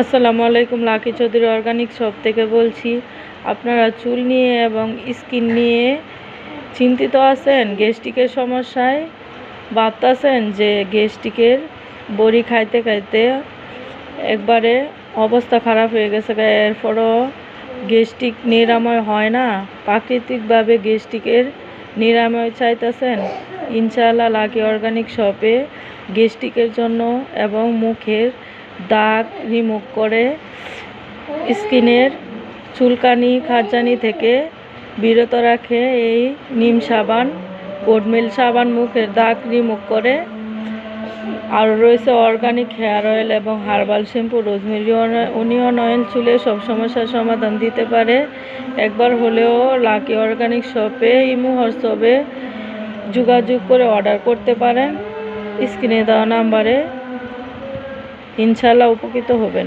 আসসালামু আলাইকুম, lucky Chowdhury organic shop থেকে বলছি। আপনারা চুল নিয়ে এবং স্কিন নিয়ে চিন্তিত আছেন? গ্যাস্ট্রিকের সমস্যায় ভাবতেছেন যে গ্যাস্ট্রিকের বড়ি খাইতে খাইতে একবারে অবস্থা খারাপ হয়ে গেছে, এরপরও গ্যাস্ট্রিক নিরাময় হয় না। প্রাকৃতিকভাবে গ্যাস্ট্রিকের নিরাময় চাইতেছেন? ইনশাআল্লাহ লাকি অর্গানিক শপে গ্যাস্ট্রিকের জন্য এবং মুখের দাগ রিমুভ করে, স্কিনের চুলকানি খাঁজানি থেকে বিরত রাখে এই নিম সাবান, গোডমিল সাবান মুখের দাগ রিমুভ করে। আর রয়েছে অর্গানিক হেয়ার অয়েল এবং herbal shampoo, rosemary onion oil চুলে সব সমস্যার সমাধান দিতে পারে। একবার হলেও লাকি অর্গানিক শপে ইমো হোয়াটসঅ্যাপে যোগাযোগ করে অর্ডার করতে পারেন। স্ক্রিনে দেওয়া নাম্বারে। ইনশাআল্লাহ উপকৃত হবেন।